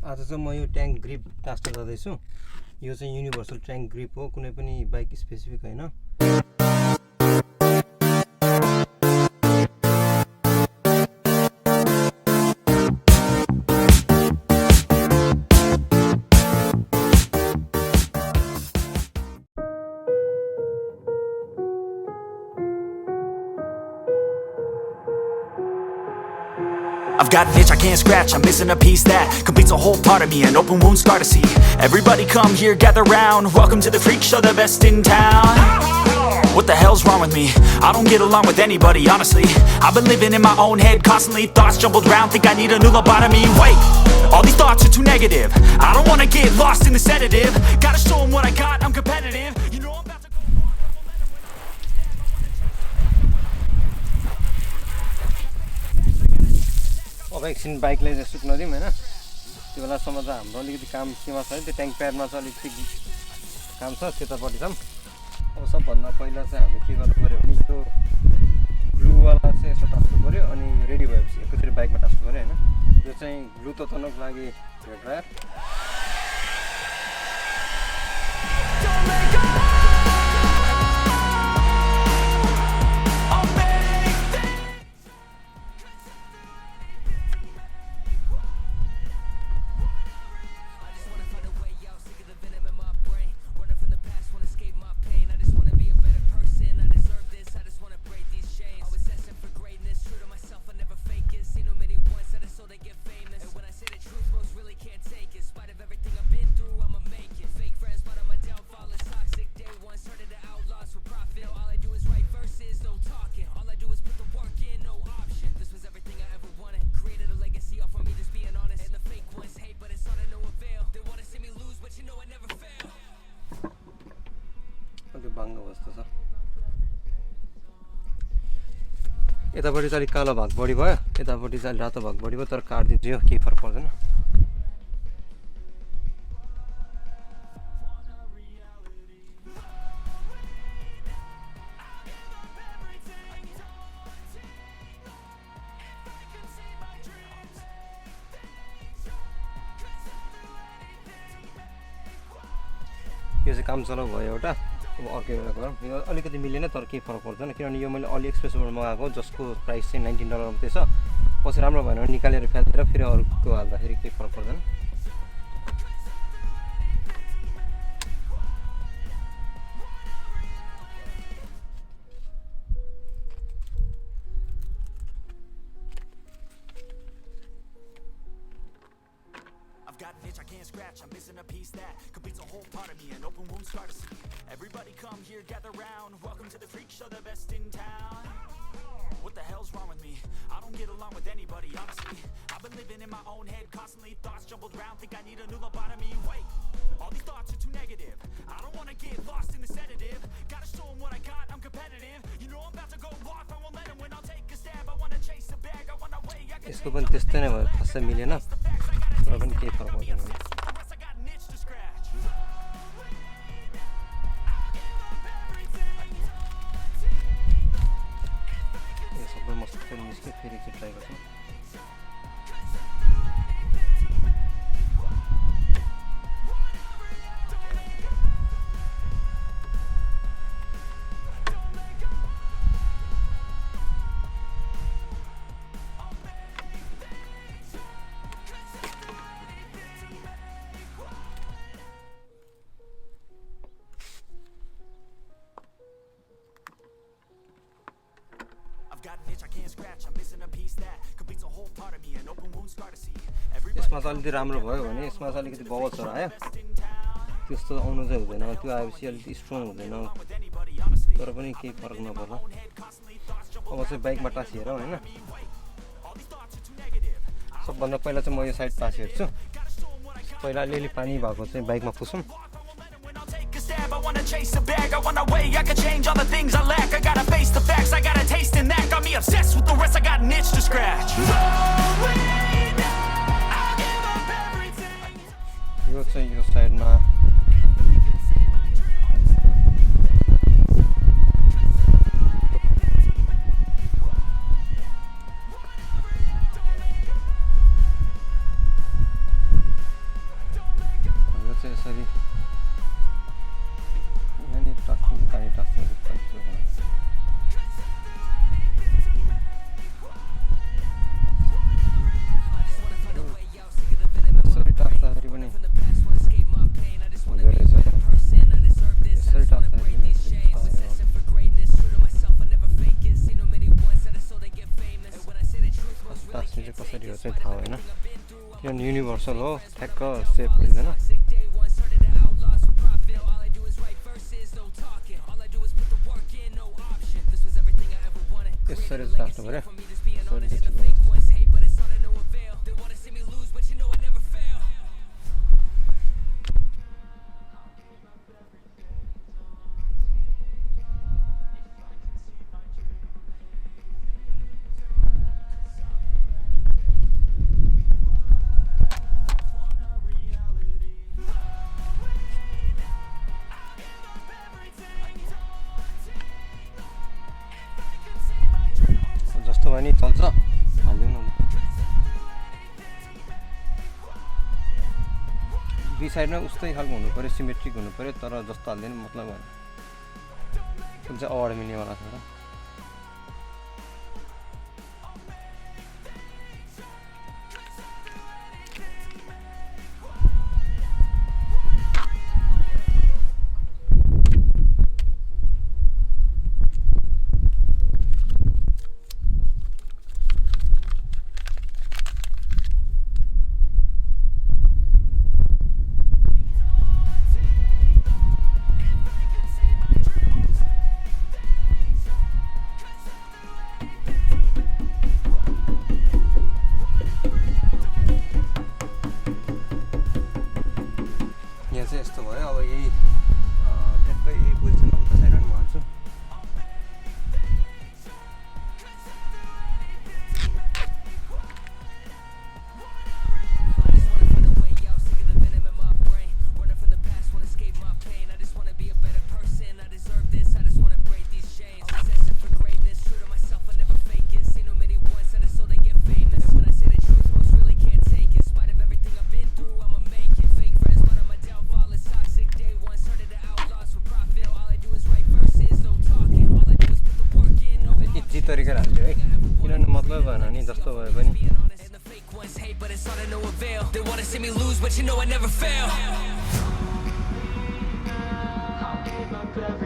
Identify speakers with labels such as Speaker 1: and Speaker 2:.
Speaker 1: आज चाहिँ म यो ट्याङ्क ग्रिप टास्न जाँदैछु। यो चाहिँ युनिभर्सल ट्याङ्क ग्रिप हो, कुनै पनि बाइक स्पेसिफिक होइन।
Speaker 2: I've got an itch I can't scratch, I'm missing a piece that completes a whole part of me, an open wound scar to see. Everybody come here, gather round, welcome to the freak show, the best in town. What the hell's wrong with me? I don't get along with anybody, honestly. I've been living in my own head constantly, thoughts jumbled round, think I need a new lobotomy. Wait, all these thoughts are too negative, I don't wanna get lost in the sedative. Gotta show them what I got, I'm competitive. You know I'm about to
Speaker 1: अब एकछिन बाइकलाई चाहिँ सुक्न दिउँ होइन। त्यो बेलासम्म त हाम्रो अलिकति काम सीमा छ है, त्यो ट्याङ्क प्याडमा चाहिँ अलिकति काम छ त्यतापट्टि छ। अब सबभन्दा पहिला चाहिँ हामीले के गर्नु पऱ्यो भने यो ग्लुवाला चाहिँ यसो टास्नु पऱ्यो, अनि रेडी भएपछि एकैचोटि बाइकमा टास्नु पऱ्यो होइन। यो चाहिँ ग्लु तताउनको लागि हेयर ड्रायर। बाङ्गो जस्तो छ। यतापट्टि चाहिँ अलिक कालो भाग बढी भयो, यतापट्टि चाहिँ रातो भाग बढी भयो, तर काटिदिन्छु, केही फरक पर्दैन। यो चाहिँ काम चलाउ भयो एउटा। अब अर्को एउटा गरौँ, यो अलिकति मिलेन तर केही फरक पर्दैन, किनभने यो मैले अलिएक्सप्रेसबाट मगाएको जसको प्राइस चाहिँ $19 मात्रै छ। पछि राम्रो भएन भने निकालेर फ्यालेर फेरि अरूको हाल्दाखेरि केही फरक पर्दैन।
Speaker 2: I've got an itch I can't scratch, I'm missing a piece that completes a whole part of me, an open wound scar to see. Everybody come here, gather round, welcome to the freak show, the best in town. What the hell's wrong with me? I don't get along with anybody, honestly. I've been living in my own head constantly, thoughts jumbled round, think I need a new lobotomy. Wait, all these thoughts are too negative, I don't wanna get lost in the sedative. Gotta show them what I got, I'm competitive. You know I'm about to go off, I won't let them win, I'll take a stab. I wanna chase the bag, I wanna weigh, I can
Speaker 1: यसको पनि त्यस्तै नै भयो, खासै मिलेन, तर पनि केही फरक पर्दैन। यो सबै मस्तै निस्क्यो, फेरि एकचोटि ट्राई गर्छौँ। यसमा चाहिँ अलिकति राम्रो भयो भने यसमा चाहिँ अलिकति बबल्सहरू आयो, त्यस्तो आउनु चाहिँ हुँदैन। त्यो आएपछि अलिकति स्ट्रङ हुँदैन, तर पनि केही फरक नपर्ला। अब चाहिँ बाइकमा टाँसी हेरौँ होइन। सबभन्दा पहिला चाहिँ म यो साइड टाँसी हेर्छु। पहिला अलिअलि पानी भएको चाहिँ बाइकमा पुसौँ।
Speaker 2: I wanna chase the bag, I wanna weigh, I can change all the things I lack. I gotta face the facts, I got a taste in that. Got me obsessed with the rest, I got an itch to scratch.
Speaker 1: यो चाहिँ यो साइडमा universal हो ठ्याक्क सेप हुँदैन यसरी चाहिँ राख्नु पऱ्यो जस्तो भयो नि चल्छ हालिदिउँ न दुई साइडमा उस्तै खालको हुनु पऱ्यो सिमेट्रिक हुनु पऱ्यो तर जस्तो हाल्दैन मतलब भएन कुन चाहिँ अवार्ड मिल्नेवाला छ र यस्तो भयो अब यही ठ्याक्कै यही पोजिसनमा उता साइडमा पनि हाल्छु तरिकाले हाल्यो है किनभने मतलब भएन नि जस्तो भए पनि
Speaker 2: I'll give up everything